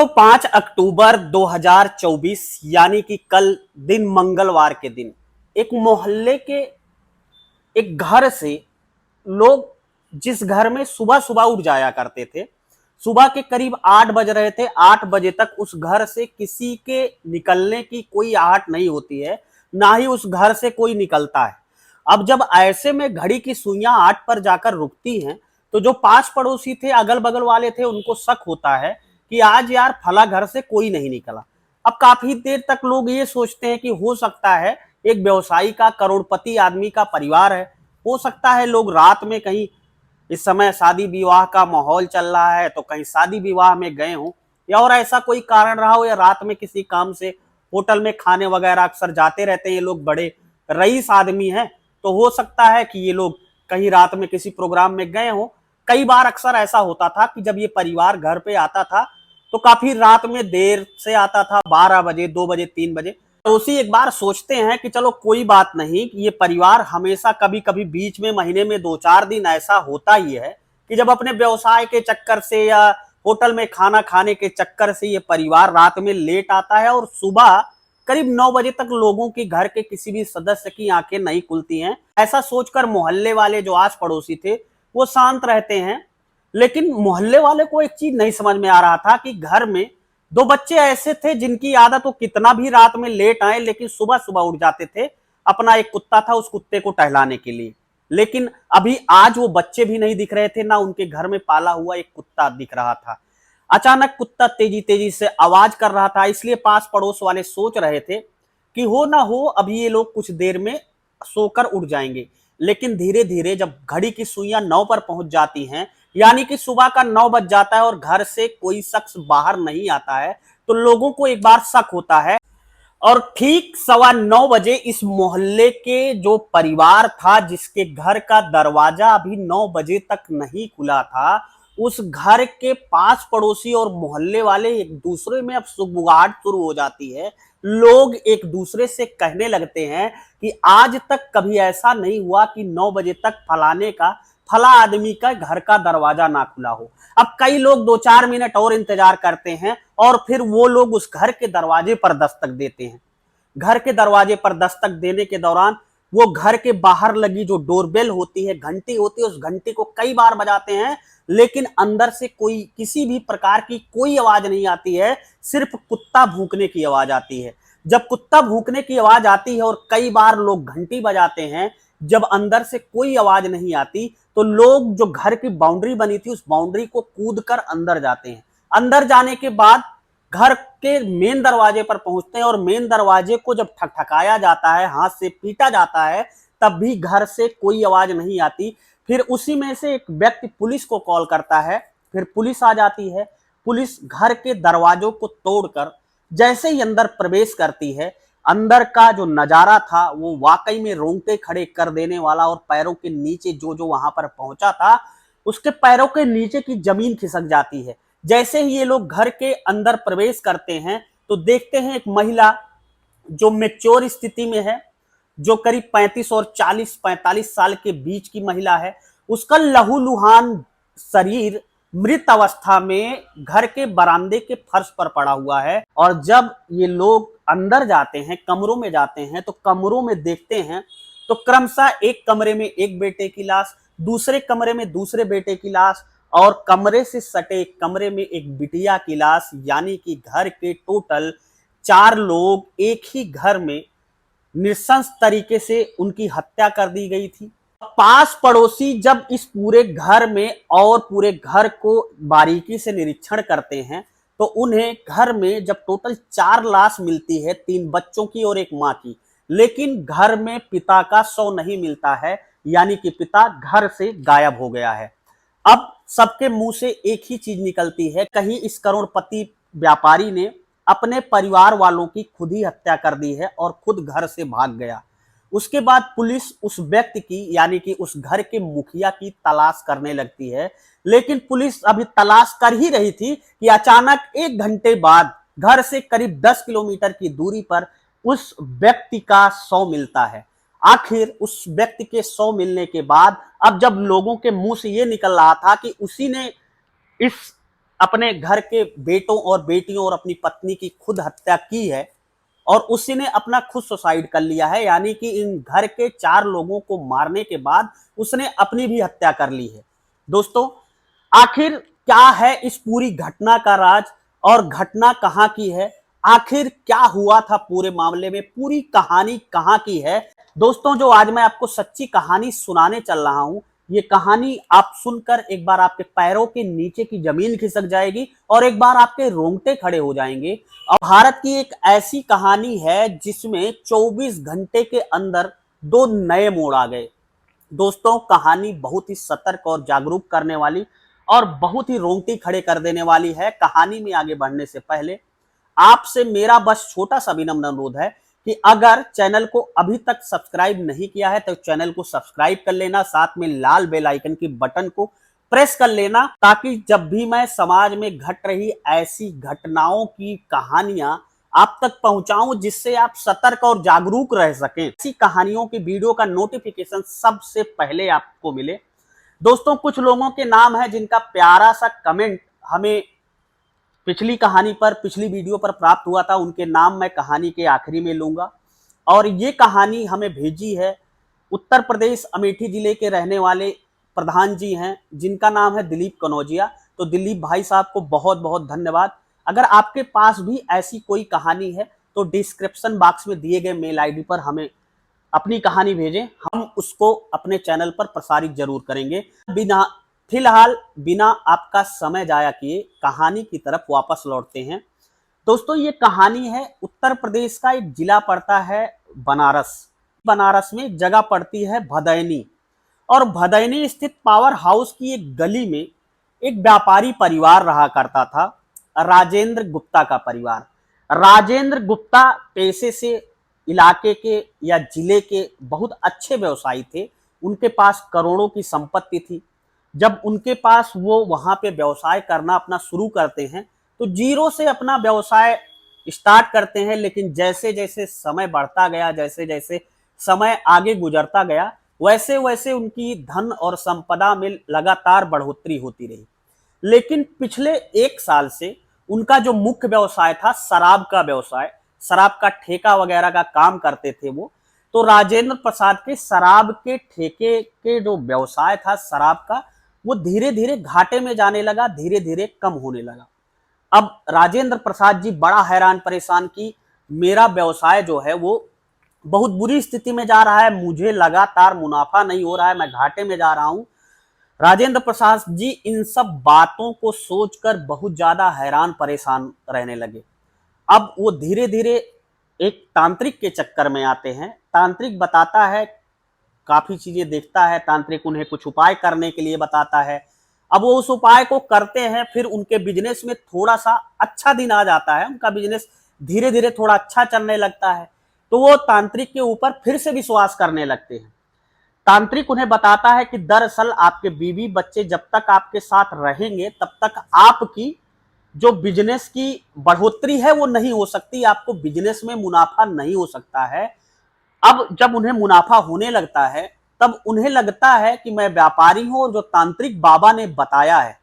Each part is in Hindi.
तो 5 अक्टूबर 2024 यानी कि कल दिन मंगलवार के दिन एक मोहल्ले के एक घर से लोग जिस घर में सुबह सुबह उठ जाया करते थे, सुबह के करीब 8 बज रहे थे। 8 बजे तक उस घर से किसी के निकलने की कोई आहट नहीं होती है, ना ही उस घर से कोई निकलता है। अब जब ऐसे में घड़ी की सुइयां 8 पर जाकर रुकती हैं, तो जो पास पड़ोसी थे, अगल बगल वाले थे, उनको शक होता है कि आज यार फला घर से कोई नहीं निकला। अब काफी देर तक लोग ये सोचते हैं कि हो सकता है एक व्यवसायी का, करोड़पति आदमी का परिवार है, हो सकता है लोग रात में कहीं, इस समय शादी विवाह का माहौल चल रहा है तो कहीं शादी विवाह में गए हों, या और ऐसा कोई कारण रहा हो, या रात में किसी काम से होटल में खाने वगैरह अक्सर जाते रहते हैं। ये लोग बड़े रईस आदमी हैं, तो हो सकता है कि ये लोग कहीं रात में किसी प्रोग्राम में गए हों। कई बार अक्सर ऐसा होता था कि जब ये परिवार घर पे आता था तो काफी रात में देर से आता था, 12 बजे, 2 बजे, 3 बजे। तो उसी एक बार सोचते हैं कि चलो कोई बात नहीं, कि ये परिवार हमेशा कभी कभी बीच में महीने में 2-4 दिन ऐसा होता ही है कि जब अपने व्यवसाय के चक्कर से या होटल में खाना खाने के चक्कर से ये परिवार रात में लेट आता है और सुबह करीब 9 बजे तक लोगों के घर के किसी भी सदस्य की आंखें नहीं खुलती हैं। ऐसा सोचकर मोहल्ले वाले जो आस पड़ोसी थे वो शांत रहते हैं। लेकिन मोहल्ले वाले को एक चीज नहीं समझ में आ रहा था कि घर में 2 बच्चे ऐसे थे जिनकी आदत वो कितना भी रात में लेट आए लेकिन सुबह सुबह उठ जाते थे। अपना एक कुत्ता था, उस कुत्ते को टहलाने के लिए। लेकिन अभी आज वो बच्चे भी नहीं दिख रहे थे, ना उनके घर में पाला हुआ एक कुत्ता दिख रहा था। अचानक कुत्ता तेजी तेजी से आवाज कर रहा था, इसलिए पास पड़ोस वाले सोच रहे थे कि हो ना हो अभी ये लोग कुछ देर में सोकर उठ जाएंगे। लेकिन धीरे धीरे जब घड़ी की सुइयां 9 पर पहुंच जाती हैं, यानी कि सुबह का 9 बज जाता है और घर से कोई शख्स बाहर नहीं आता है, तो लोगों को एक बार शक होता है। और ठीक 9:15 इस मोहल्ले के जो परिवार था, जिसके घर का दरवाजा अभी 9 बजे तक नहीं खुला था, उस घर के पास पड़ोसी और मोहल्ले वाले एक दूसरे में अब सुगबुगाहट शुरू हो जाती है। लोग एक दूसरे से कहने लगते हैं कि आज तक कभी ऐसा नहीं हुआ कि 9 बजे तक फला आदमी का घर का दरवाजा ना खुला हो। अब कई लोग 2-4 मिनट और इंतजार करते हैं और फिर वो लोग उस घर के दरवाजे पर दस्तक देते हैं। घर के दरवाजे पर दस्तक देने के दौरान वो घर के बाहर लगी जो डोरबेल होती है, घंटी होती है, उस घंटी को कई बार बजाते हैं, लेकिन अंदर से कोई किसी भी प्रकार की कोई आवाज नहीं आती है, सिर्फ कुत्ता भूंकने की आवाज आती है। जब कुत्ता भूंकने की आवाज आती है और कई बार लोग घंटी बजाते हैं, जब अंदर से कोई आवाज नहीं आती, तो लोग जो घर की बाउंड्री बनी थी उस बाउंड्री को कूद कर अंदर जाते हैं। अंदर जाने के बाद घर के मेन दरवाजे पर पहुंचते हैं और मेन दरवाजे को जब ठकठकाया जाता है, हाथ से पीटा जाता है, तब भी घर से कोई आवाज नहीं आती। फिर उसी में से एक व्यक्ति पुलिस को कॉल करता है, फिर पुलिस आ जाती है। पुलिस घर के दरवाजों को तोड़कर जैसे ही अंदर प्रवेश करती है, अंदर का जो नजारा था वो वाकई में रोंगटे खड़े कर देने वाला। और पैरों के नीचे जो जो वहां पर पहुंचा था, उसके पैरों के नीचे की जमीन खिसक जाती है। जैसे ही ये लोग घर के अंदर प्रवेश करते हैं तो देखते हैं एक महिला जो मैच्योर स्थिति में है, जो करीब 35 और 40-45 साल के बीच की महिला है। उसका लहूलुहान शरीर मृत अवस्था में घर के बरामदे के फर्श पर पड़ा हुआ है। और जब ये लोग अंदर जाते हैं, कमरों में जाते हैं, तो कमरों में देखते हैं तो क्रमशः एक कमरे में एक बेटे की लाश, दूसरे कमरे में दूसरे बेटे की लाश, और कमरे से सटे कमरे में एक बिटिया की लाश। यानी कि घर के टोटल 4 लोग एक ही घर में नृशंस तरीके से उनकी हत्या कर दी गई थी। पास पड़ोसी जब इस पूरे घर में और पूरे घर को बारीकी से निरीक्षण करते हैं, तो उन्हें घर में जब टोटल 4 लाश मिलती है, 3 बच्चों की और एक मां की, लेकिन घर में पिता का शव नहीं मिलता है, यानी कि पिता घर से गायब हो गया है। अब सबके मुंह से एक ही चीज निकलती है, कहीं इस करोड़पति व्यापारी ने अपने परिवार वालों की खुद ही हत्या कर दी है और खुद घर से भाग गया। उसके बाद पुलिस उस व्यक्ति की, यानी कि उस घर के मुखिया की तलाश करने लगती है। लेकिन पुलिस अभी तलाश कर ही रही थी कि अचानक 1 घंटे बाद घर से करीब 10 किलोमीटर की दूरी पर उस व्यक्ति का शव मिलता है। आखिर उस व्यक्ति के शव मिलने के बाद अब जब लोगों के मुंह से यह निकल रहा था कि उसी ने इस अपने घर के बेटों और बेटियों और अपनी पत्नी की खुद हत्या की है और उसी ने अपना खुद सुसाइड कर लिया है, यानी कि इन घर के 4 लोगों को मारने के बाद उसने अपनी भी हत्या कर ली है। दोस्तों, आखिर क्या है इस पूरी घटना का राज और घटना कहां की है? आखिर क्या हुआ था पूरे मामले में? पूरी कहानी कहां की है? दोस्तों, जो आज मैं आपको सच्ची कहानी सुनाने चल रहा हूं, ये कहानी आप सुनकर एक बार आपके पैरों के नीचे की जमीन खिसक जाएगी और एक बार आपके रोंगटे खड़े हो जाएंगे। और भारत की एक ऐसी कहानी है जिसमें 24 घंटे के अंदर 2 नए मोड़ आ गए। दोस्तों, कहानी बहुत ही सतर्क और जागरूक करने वाली और बहुत ही रोंगटे खड़े कर देने वाली है। कहानी में आगे बढ़ने से पहले आपसे मेरा बस छोटा सा विनम्र अनुरोध है कि अगर चैनल को अभी तक सब्सक्राइब नहीं किया है तो चैनल को सब्सक्राइब कर लेना, साथ में लाल बेल आइकन की बटन को प्रेस कर लेना, ताकि जब भी मैं समाज में घट रही ऐसी घटनाओं की कहानियां आप तक पहुंचाऊं जिससे आप सतर्क और जागरूक रह सकें, ऐसी कहानियों की वीडियो का नोटिफिकेशन सबसे पहले आपको मिले। दोस्तों, कुछ लोगों के नाम है जिनका प्यारा सा कमेंट हमें पिछली कहानी पर, पिछली वीडियो पर प्राप्त हुआ था, उनके नाम मैं कहानी के आखिरी में लूंगा। और ये कहानी हमें भेजी है उत्तर प्रदेश अमेठी जिले के रहने वाले प्रधान जी हैं, जिनका नाम है दिलीप कनौजिया। तो दिलीप भाई साहब को बहुत बहुत धन्यवाद। अगर आपके पास भी ऐसी कोई कहानी है तो डिस्क्रिप्शन बॉक्स में दिए गए मेल आईडी पर हमें अपनी कहानी भेजें, हम उसको अपने चैनल पर प्रसारित जरूर करेंगे। फिलहाल बिना आपका समय जाया किए कहानी की तरफ वापस लौटते हैं। दोस्तों, ये कहानी है उत्तर प्रदेश का एक जिला पड़ता है बनारस। बनारस में जगह पड़ती है भदैनी, और भदैनी स्थित पावर हाउस की एक गली में एक व्यापारी परिवार रहा करता था, राजेंद्र गुप्ता का परिवार। राजेंद्र गुप्ता पेशे से इलाके के या जिले के बहुत अच्छे व्यवसायी थे। उनके पास करोड़ों की संपत्ति थी। जब उनके पास वो वहां पे व्यवसाय करना अपना शुरू करते हैं तो जीरो से अपना व्यवसाय स्टार्ट करते हैं, लेकिन जैसे जैसे समय बढ़ता गया, जैसे जैसे समय आगे गुजरता गया, वैसे वैसे उनकी धन और संपदा में लगातार बढ़ोतरी होती रही। लेकिन पिछले 1 साल से उनका जो मुख्य व्यवसाय था शराब का व्यवसाय, शराब का ठेका वगैरह का काम करते थे वो। तो राजेंद्र प्रसाद के शराब के ठेके के जो व्यवसाय था शराब का, वो धीरे धीरे घाटे में जाने लगा, धीरे धीरे कम होने लगा। अब राजेंद्र प्रसाद जी बड़ा हैरान परेशान कि मेरा व्यवसाय जो है वो बहुत बुरी स्थिति में जा रहा है, मुझे लगातार मुनाफा नहीं हो रहा है, मैं घाटे में जा रहा हूं। राजेंद्र प्रसाद जी इन सब बातों को सोचकर बहुत ज्यादा हैरान परेशान रहने लगे। अब वो धीरे धीरे एक तांत्रिक के चक्कर में आते हैं। तांत्रिक बताता है, काफी चीजें देखता है, तांत्रिक उन्हें कुछ उपाय करने के लिए बताता है। अब वो उस उपाय को करते हैं, फिर उनके बिजनेस में थोड़ा सा अच्छा दिन आ जाता है, उनका बिजनेस धीरे धीरे थोड़ा अच्छा चलने लगता है। तो वो तांत्रिक के ऊपर फिर से विश्वास करने लगते हैं। तांत्रिक उन्हें बताता है कि दरअसल आपके बीवी बच्चे जब तक आपके साथ रहेंगे तब तक आपकी जो बिजनेस की बढ़ोतरी है वो नहीं हो सकती, आपको बिजनेस में मुनाफा नहीं हो सकता है। अब जब उन्हें मुनाफा होने लगता है तब उन्हें लगता है कि मैं व्यापारी हूं और जो तांत्रिक बाबा ने बताया है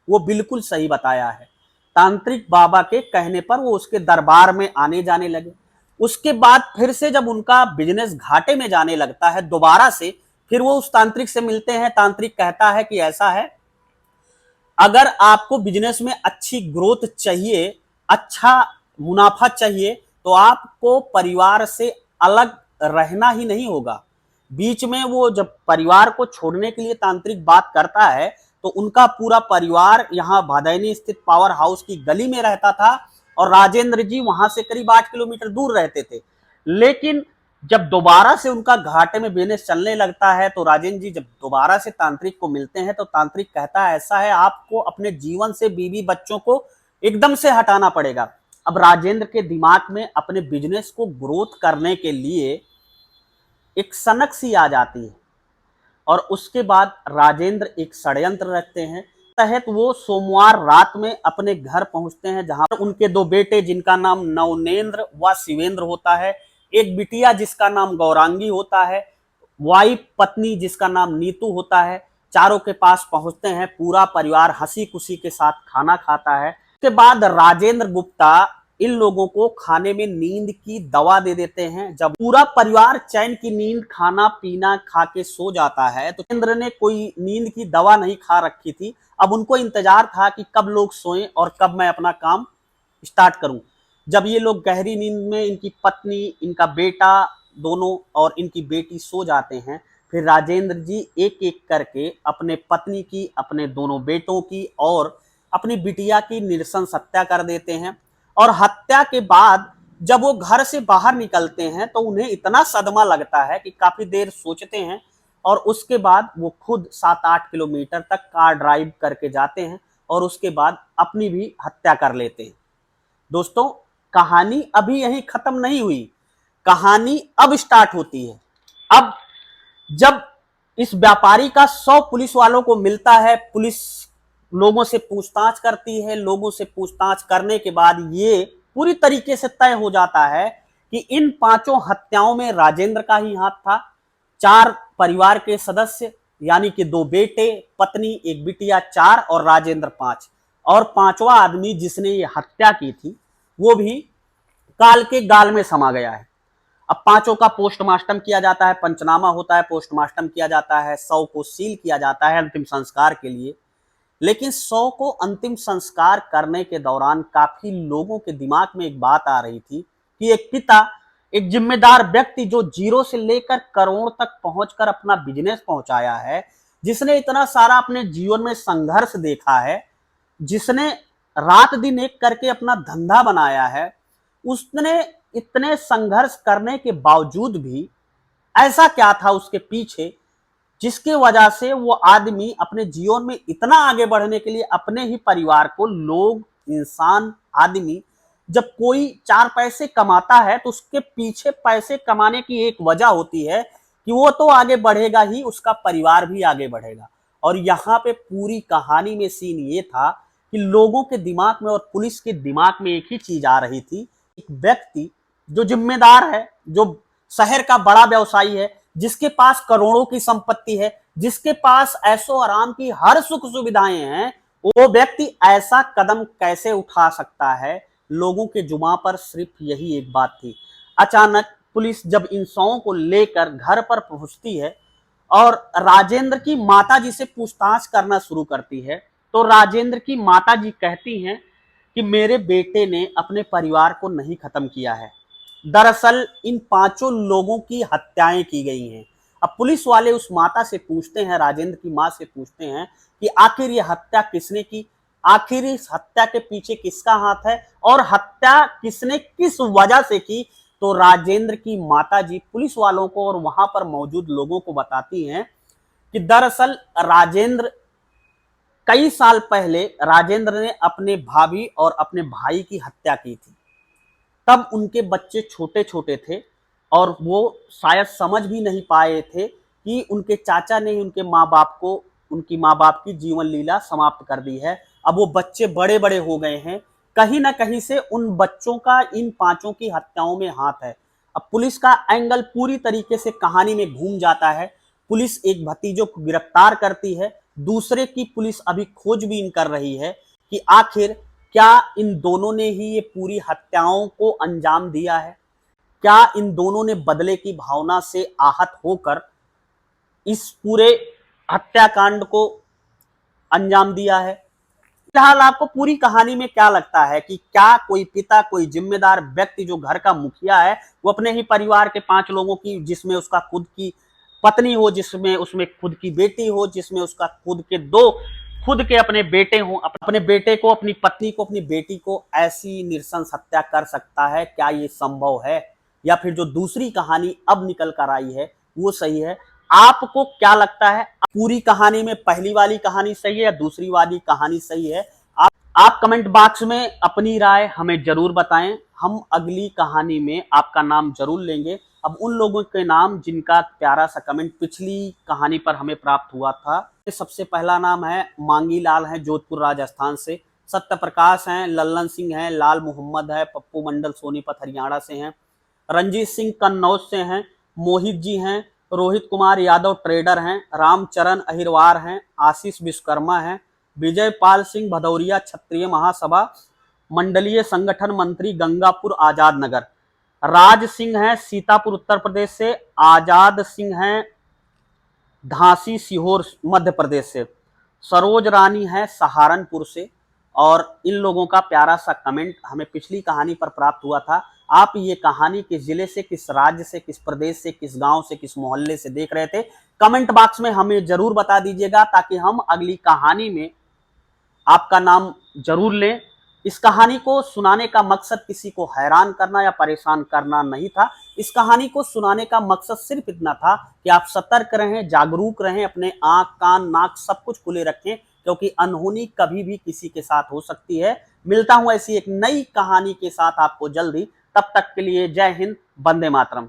वो बिल्कुल सही बताया है। तांत्रिक बाबा के कहने पर वो उसके दरबार में आने जाने लगे। उसके बाद फिर से जब उनका बिजनेस घाटे में जाने लगता है दोबारा से, फिर वो उस तांत्रिक से मिलते हैं। तांत्रिक कहता है कि ऐसा है, अगर आपको बिजनेस में अच्छी ग्रोथ चाहिए, अच्छा मुनाफा चाहिए, तो आपको परिवार से अलग रहना ही नहीं होगा। बीच में वो जब परिवार को छोड़ने के लिए तांत्रिक बात करता है तो उनका पूरा परिवार यहाँ भदैनी स्थित पावर हाउस की गली में रहता था और राजेंद्र जी वहां से करीब 8 किलोमीटर दूर रहते थे। लेकिन जब दोबारा से उनका घाटे में बिजनेस चलने लगता है तो राजेंद्र जी जब दोबारा से तांत्रिक को मिलते हैं तो तांत्रिक कहता है ऐसा है, आपको अपने जीवन से बीवी बच्चों को एकदम से हटाना पड़ेगा। अब राजेंद्र के दिमाग में अपने बिजनेस को ग्रोथ करने के लिए एक सनक सी आ जाती है और उसके बाद राजेंद्र एक षड्यंत्र रखते हैं। तहत वो सोमवार रात में अपने घर पहुंचते हैं जहां पर उनके 2 बेटे जिनका नाम नवनेंद्र व शिवेंद्र होता है, एक बिटिया जिसका नाम गौरांगी होता है, वाइफ पत्नी जिसका नाम नीतू होता है, चारों के पास पहुंचते हैं, पूरा परिवार हंसी खुशी के साथ खाना खाता है। उसके बाद राजेंद्र गुप्ता इन लोगों को खाने में नींद की दवा दे देते हैं। जब पूरा परिवार चैन की नींद खाना पीना खा के सो जाता है, तो राजेंद्र ने कोई नींद की दवा नहीं खा रखी थी। अब उनको इंतजार था कि कब लोग सोएं और कब मैं अपना काम स्टार्ट करूं। जब ये लोग गहरी नींद में, इनकी पत्नी, इनका बेटा दोनों और इनकी बेटी सो जाते हैं, फिर राजेंद्र जी एक एक करके अपने पत्नी की, अपने दोनों बेटों की और अपनी बिटिया की नृशंस हत्या कर देते हैं। और हत्या के बाद जब वो घर से बाहर निकलते हैं तो उन्हें इतना सदमा लगता है कि काफी देर सोचते हैं और उसके बाद वो खुद 7-8 किलोमीटर तक कार ड्राइव करके जाते हैं और उसके बाद अपनी भी हत्या कर लेते हैं। दोस्तों, कहानी अभी यहीं खत्म नहीं हुई, कहानी अब स्टार्ट होती है। अब जब इस व्यापारी का 100 पुलिस वालों को मिलता है, पुलिस लोगों से पूछताछ करती है। लोगों से पूछताछ करने के बाद ये पूरी तरीके से तय हो जाता है कि इन 5 हत्याओं में राजेंद्र का ही हाथ था। 4 परिवार के सदस्य यानी कि 2 बेटे, पत्नी, एक बिटिया, 4 और राजेंद्र 5, और 5वां आदमी जिसने ये हत्या की थी वो भी काल के गाल में समा गया है। अब 5 का पोस्टमार्टम किया जाता है, पंचनामा होता है, पोस्टमार्टम किया जाता है, 100 को सील किया जाता है अंतिम संस्कार के लिए। लेकिन 100 को अंतिम संस्कार करने के दौरान काफी लोगों के दिमाग में एक बात आ रही थी कि एक पिता, एक जिम्मेदार व्यक्ति जो जीरो से लेकर करोड़ तक पहुंचकर अपना बिजनेस पहुंचाया है, जिसने इतना सारा अपने जीवन में संघर्ष देखा है, जिसने रात दिन एक करके अपना धंधा बनाया है, उसने इतने संघर्ष करने के बावजूद भी ऐसा क्या था उसके पीछे जिसके वजह से वो आदमी अपने जीवन में इतना आगे बढ़ने के लिए अपने ही परिवार को, लोग, इंसान, आदमी जब कोई 4 पैसे कमाता है तो उसके पीछे पैसे कमाने की एक वजह होती है कि वो तो आगे बढ़ेगा ही, उसका परिवार भी आगे बढ़ेगा। और यहाँ पे पूरी कहानी में सीन ये था कि लोगों के दिमाग में और पुलिस के दिमाग में एक ही चीज आ रही थी। एक व्यक्ति जो जिम्मेदार है, जो शहर का बड़ा व्यवसायी है, जिसके पास करोड़ों की संपत्ति है, जिसके पास ऐशो आराम की हर सुख सुविधाएं हैं, वो व्यक्ति ऐसा कदम कैसे उठा सकता है। लोगों के जुबान पर सिर्फ यही एक बात थी। अचानक पुलिस जब इन 100 को लेकर घर पर पहुंचती है और राजेंद्र की माताजी से पूछताछ करना शुरू करती है, तो राजेंद्र की माताजी कहती हैं कि मेरे बेटे ने अपने परिवार को नहीं खत्म किया है, दरअसल इन 5 लोगों की हत्याएं की गई हैं। अब पुलिस वाले उस माता से पूछते हैं, राजेंद्र की मां से पूछते हैं कि आखिर ये हत्या किसने की, आखिर इस हत्या के पीछे किसका हाथ है और हत्या किसने किस वजह से की। तो राजेंद्र की माताजी पुलिस वालों को और वहां पर मौजूद लोगों को बताती हैं कि दरअसल राजेंद्र, कई साल पहले राजेंद्र ने अपने भाभी और अपने भाई की हत्या की थी। तब उनके बच्चे छोटे छोटे थे और वो शायद समझ भी नहीं पाए थे कि उनके चाचा ने ही उनके माँ बाप को, उनकी माँ बाप की जीवन लीला समाप्त कर दी है। अब वो बच्चे बड़े बड़े हो गए हैं, कहीं ना कहीं से उन बच्चों का इन 5 की हत्याओं में हाथ है। अब पुलिस का एंगल पूरी तरीके से कहानी में घूम जाता है। पुलिस एक भतीजों को गिरफ्तार करती है, दूसरे की पुलिस अभी खोजबीन कर रही है कि आखिर क्या इन दोनों ने ही ये पूरी हत्याओं को अंजाम दिया है, क्या इन दोनों ने बदले की भावना से आहत होकर इस पूरे हत्याकांड को अंजाम दिया है। फिलहाल आपको पूरी कहानी में क्या लगता है कि क्या कोई पिता, कोई जिम्मेदार व्यक्ति जो घर का मुखिया है, वो अपने ही परिवार के 5 लोगों की, जिसमें उसका खुद की पत्नी हो, जिसमें उसमें खुद की बेटी हो, जिसमें उसका खुद के 2 खुद के अपने बेटे हो, अपने बेटे को, अपनी पत्नी को, अपनी बेटी को ऐसी नृशंस हत्या कर सकता है? क्या ये संभव है या फिर जो दूसरी कहानी अब निकल कर आई है वो सही है? आपको क्या लगता है, पूरी कहानी में पहली वाली कहानी सही है या दूसरी वाली कहानी सही है? आप कमेंट बॉक्स में अपनी राय हमें जरूर बताएं। हम अगली कहानी में आपका नाम जरूर लेंगे। अब उन लोगों के नाम जिनका प्यारा सा कमेंट पिछली कहानी पर हमें प्राप्त हुआ था। सबसे पहला नाम है मांगी लाल है, जोधपुर राजस्थान से। सत्य प्रकाश हैं, लल्लन सिंह हैं, लाल मोहम्मद है, पप्पू मंडल सोनीपत हरियाणा से हैं, रंजीत सिंह कन्नौज से हैं, मोहित जी हैं, रोहित कुमार यादव ट्रेडर हैं, रामचरण अहिरवार हैं, आशीष विश्वकर्मा हैं, विजय पाल सिंह भदौरिया क्षत्रिय महासभा मंडलीय संगठन मंत्री गंगापुर आजाद नगर, राज सिंह हैं सीतापुर उत्तर प्रदेश से, आजाद सिंह हैं झांसी सीहोर मध्य प्रदेश से, सरोज रानी है सहारनपुर से। और इन लोगों का प्यारा सा कमेंट हमें पिछली कहानी पर प्राप्त हुआ था। आप ये कहानी किस जिले से, किस राज्य से, किस प्रदेश से, किस गांव से, किस मोहल्ले से देख रहे थे, कमेंट बॉक्स में हमें जरूर बता दीजिएगा, ताकि हम अगली कहानी में आपका नाम जरूर लें। इस कहानी को सुनाने का मकसद किसी को हैरान करना या परेशान करना नहीं था। इस कहानी को सुनाने का मकसद सिर्फ इतना था कि आप सतर्क रहें, जागरूक रहें, अपने आंख कान नाक सब कुछ खुले रखें, क्योंकि अनहोनी कभी भी किसी के साथ हो सकती है। मिलता हूं ऐसी एक नई कहानी के साथ आपको जल्दी, तब तक के लिए जय हिंद, वंदे मातरम।